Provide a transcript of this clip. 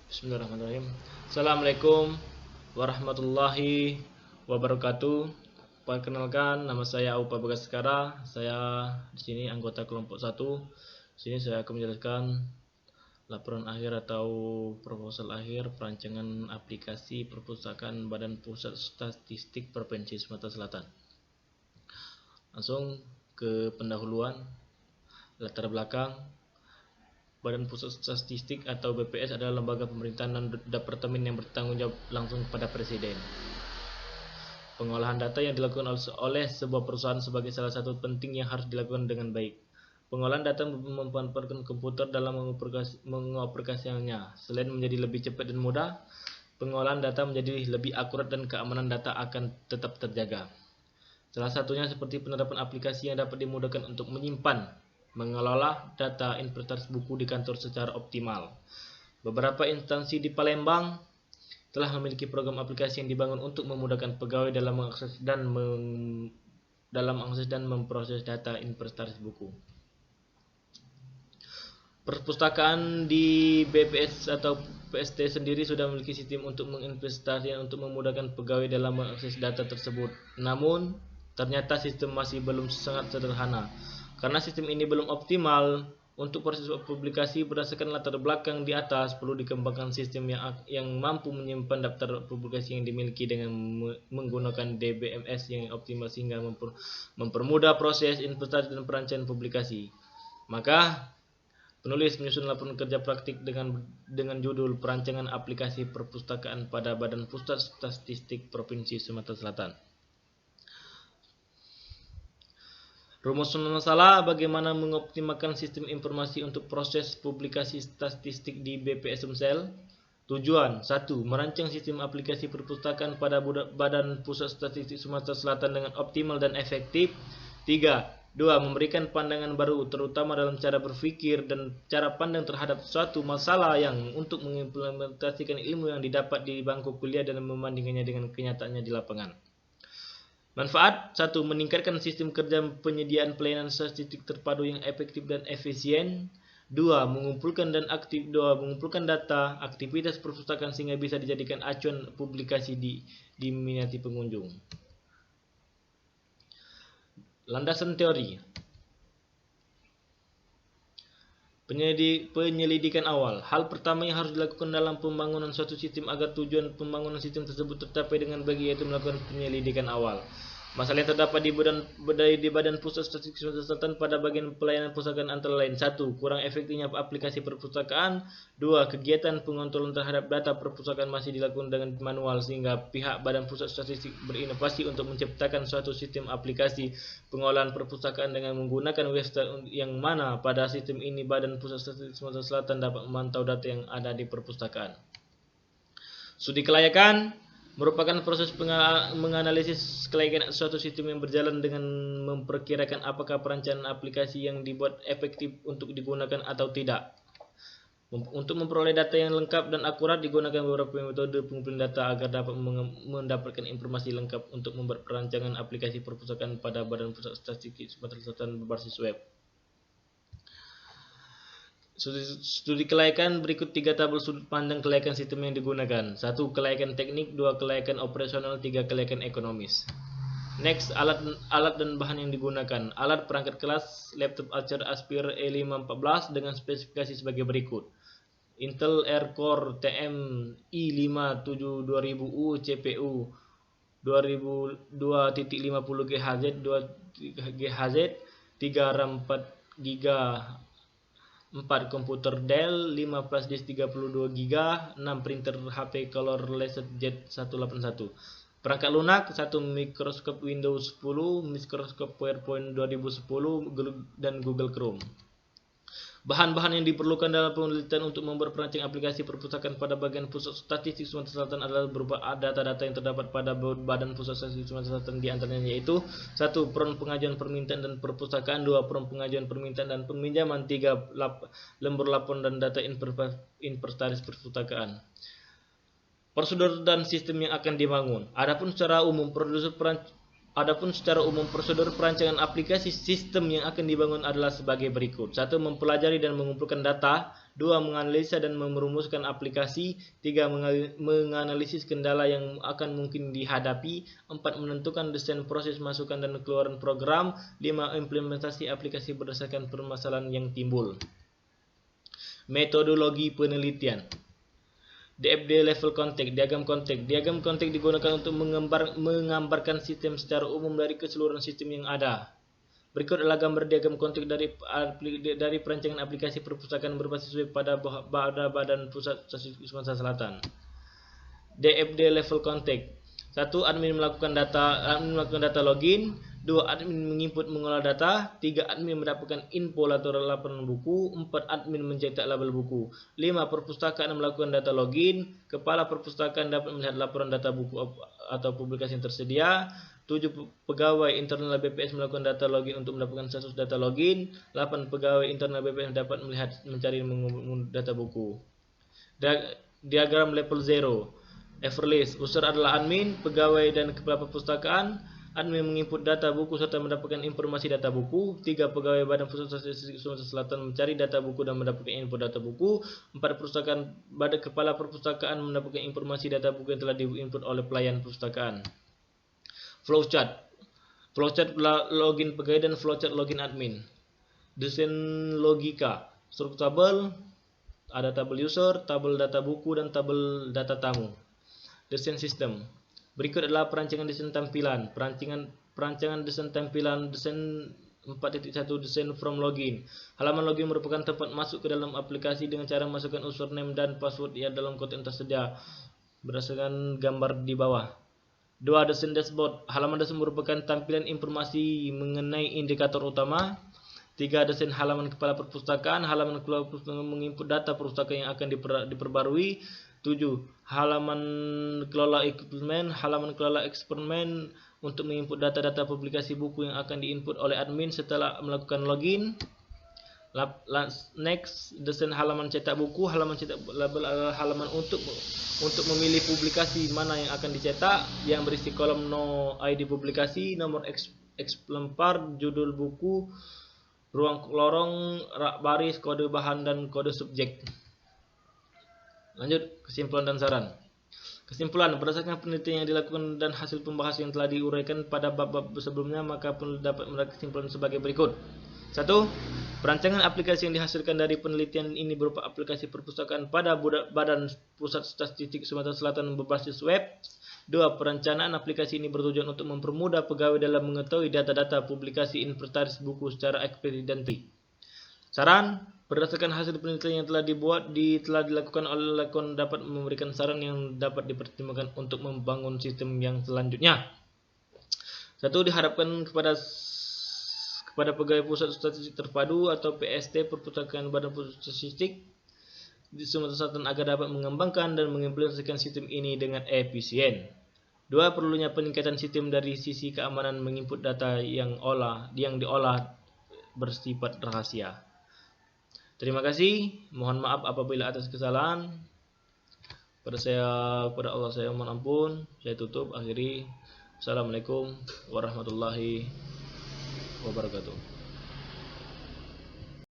Bismillahirrahmanirrahim. Assalamualaikum warahmatullahi wabarakatuh. Perkenalkan, nama saya Aupa Bagaskara. Saya di sini anggota kelompok 1. Di sini saya akan menjelaskan laporan akhir atau proposal akhir perancangan aplikasi perpustakaan Badan Pusat Statistik Provinsi Sumatera Selatan. Langsung ke pendahuluan. Latar belakang. Badan Pusat Statistik atau BPS adalah lembaga pemerintahan dan departemen yang bertanggung jawab langsung kepada Presiden. Pengolahan data yang dilakukan oleh sebuah perusahaan sebagai salah satu penting yang harus dilakukan dengan baik. Pengolahan data memanfaatkan komputer dalam mengoperasikannya. Selain menjadi lebih cepat dan mudah, pengolahan data menjadi lebih akurat dan keamanan data akan tetap terjaga. Salah satunya seperti penerapan aplikasi yang dapat dimudahkan untuk menyimpan, mengelola data inventaris buku di kantor secara optimal. Beberapa instansi di Palembang telah memiliki program aplikasi yang dibangun untuk memudahkan pegawai dalam mengakses dan memproses data inventaris buku. Perpustakaan di BPS atau PST sendiri sudah memiliki sistem untuk menginvestasikan untuk memudahkan pegawai dalam mengakses data tersebut. Namun, ternyata sistem masih belum sangat sederhana. Karena sistem ini belum optimal, untuk proses publikasi berdasarkan latar belakang di atas perlu dikembangkan sistem yang mampu menyimpan daftar publikasi yang dimiliki dengan menggunakan DBMS yang optimal sehingga mempermudah proses investasi dan perancangan publikasi. Maka, penulis menyusun laporan kerja praktik dengan judul Perancangan Aplikasi Perpustakaan pada Badan Pusat Statistik Provinsi Sumatera Selatan. Rumus masalah bagaimana mengoptimalkan sistem informasi untuk proses publikasi statistik di BPS Sumsel. Tujuan 1. Merancang sistem aplikasi perpustakaan pada Badan Pusat Statistik Sumatera Selatan dengan optimal dan efektif. 3. 2. Memberikan pandangan baru terutama dalam cara berpikir dan cara pandang terhadap suatu masalah yang untuk mengimplementasikan ilmu yang didapat di bangku kuliah dan membandingkannya dengan kenyataannya di lapangan. Manfaat 1. Meningkatkan sistem kerja penyediaan pelayanan statistik terpadu yang efektif dan efisien. 2. Mengumpulkan data aktivitas perpustakaan sehingga bisa dijadikan acuan publikasi diminati pengunjung. Landasan teori. Penyelidikan awal. Hal pertama yang harus dilakukan dalam pembangunan suatu sistem agar tujuan pembangunan sistem tersebut tercapai dengan baik yaitu melakukan penyelidikan awal. Masalah yang terdapat di Badan Pusat Statistik Sumatera Selatan pada bagian pelayanan perpustakaan antara lain 1. Kurang efektifnya aplikasi perpustakaan. 2. Kegiatan pengontrolan terhadap data perpustakaan masih dilakukan dengan manual sehingga pihak Badan Pusat Statistik berinovasi untuk menciptakan suatu sistem aplikasi pengolahan perpustakaan dengan menggunakan website yang mana pada sistem ini Badan Pusat Statistik Sumatera Selatan dapat memantau data yang ada di perpustakaan. Studi kelayakan merupakan proses menganalisis kelayakan suatu sistem yang berjalan dengan memperkirakan apakah perancangan aplikasi yang dibuat efektif untuk digunakan atau tidak. Untuk memperoleh data yang lengkap dan akurat digunakan beberapa metode pengumpulan data agar dapat mendapatkan informasi lengkap untuk membuat perancangan aplikasi perpustakaan pada Badan Pusat Statistik Sumatera Selatan berbasis web. Studi kelayakan berikut 3 tabel sudut pandang kelayakan sistem yang digunakan. 1. Kelayakan teknik, 2. Kelayakan operasional, 3. Kelayakan ekonomis. Next, alat dan bahan yang digunakan. Alat perangkat kelas, laptop Acer Aspire E514 dengan spesifikasi sebagai berikut. Intel Air Core TM i5 2000U CPU 2.50 GHz 2 GHz 3 RAM 4 GB 4 komputer Dell, 5 flash disk 32 GB, 6 printer HP Color LaserJet 181. Perangkat lunak 1 Microsoft Windows 10, Microsoft PowerPoint 2010 dan Google Chrome. Bahan-bahan yang diperlukan dalam penelitian untuk membuat perancangan aplikasi perpustakaan pada bagian Pusat Statistik Sumatera Selatan adalah berupa data-data yang terdapat pada Badan Pusat Statistik Sumatera Selatan di antaranya yaitu 1. Peron pengajuan permintaan dan perpustakaan, 2. Peron pengajuan permintaan dan peminjaman, 3. Lembar laporan dan data inventaris perpustakaan. Prosedur dan sistem yang akan dibangun. Adapun secara umum Adapun secara umum prosedur perancangan aplikasi sistem yang akan dibangun adalah sebagai berikut. 1. Mempelajari dan mengumpulkan data. 2. Menganalisa dan merumuskan aplikasi. 3. Menganalisis kendala yang akan mungkin dihadapi. 4. Menentukan desain proses masukan dan keluaran program. 5. Implementasi aplikasi berdasarkan permasalahan yang timbul. Metodologi penelitian. DFD level konteks, diagram konteks. Diagram konteks digunakan untuk menggambarkan sistem secara umum dari keseluruhan sistem yang ada. Berikut adalah gambar diagram konteks dari perancangan aplikasi perpustakaan berbasis web pada Badan Pusat Statistik Sumatera Selatan. DFD level konteks. 1. Admin melakukan data login. 2. Admin menginput mengolah data. 3. Admin mendapatkan info laporan buku. 4. Admin mencetak label buku. 5. Perpustakaan melakukan data login. Kepala perpustakaan dapat melihat laporan data buku atau publikasi yang tersedia. 7. Pegawai internal BPS melakukan data login untuk mendapatkan status data login. 8. Pegawai internal BPS dapat melihat, mencari, mengumpulkan data buku. Diagram level 0. Everlist. User adalah admin, pegawai dan kepala perpustakaan. Admin menginput data buku serta mendapatkan informasi data buku. 3. Pegawai Badan Pusat Statistik Sumatera Selatan mencari data buku dan mendapatkan info data buku. 4. Kepala perpustakaan mendapatkan informasi data buku yang telah diinput oleh pelayan perpustakaan. Flowchart. Flowchart login pegawai dan flowchart login admin. Desain logika. Struktur tabel. Ada tabel user, tabel data buku, dan tabel data tamu. Desain sistem. Berikut adalah perancangan desain tampilan. Perancangan desain tampilan. Desain 4.1 desain from login. Halaman login merupakan tempat masuk ke dalam aplikasi dengan cara masukkan username dan password yang dalam kotak yang tersedia berdasarkan gambar di bawah. 2. Desain dashboard. Halaman dashboard merupakan tampilan informasi mengenai indikator utama. 3. Desain halaman kepala perpustakaan. Halaman kepala perpustakaan menginput data perpustakaan yang akan diperbarui. 7. Halaman kelola eksperimen. Halaman kelola eksperimen untuk menginput data-data publikasi buku yang akan diinput oleh admin setelah melakukan login. Next, desain halaman cetak buku. Halaman cetak label adalah halaman untuk memilih publikasi mana yang akan dicetak, yang berisi kolom no ID publikasi, nomor eksemplar, judul buku, ruang lorong, rak baris, kode bahan, dan kode subjek. Lanjut, kesimpulan dan saran. Kesimpulan, berdasarkan penelitian yang dilakukan dan hasil pembahasan yang telah diuraikan pada bab-bab sebelumnya, maka dapat menarik kesimpulan sebagai berikut. 1. Perancangan aplikasi yang dihasilkan dari penelitian ini berupa aplikasi perpustakaan pada Badan Pusat Statistik Sumatera Selatan berbasis web. 2. Perencanaan aplikasi ini bertujuan untuk mempermudah pegawai dalam mengetahui data-data publikasi inventaris buku secara eksplisit dan teliti. Saran, berdasarkan hasil penelitian yang telah dilakukan oleh lakon dapat memberikan saran yang dapat dipertimbangkan untuk membangun sistem yang selanjutnya. 1. Diharapkan kepada pegawai Pusat Statistik Terpadu atau PST Perpustakaan Badan Pusat Statistik di Sumatera Selatan agar dapat mengembangkan dan mengimplementasikan sistem ini dengan efisien. 2. Perlunya peningkatan sistem dari sisi keamanan menginput data yang diolah bersifat rahasia. Terima kasih. Mohon maaf apabila atas kesalahan. Kepada Allah saya mohon ampun. Saya tutup, akhiri. Assalamualaikum warahmatullahi wabarakatuh.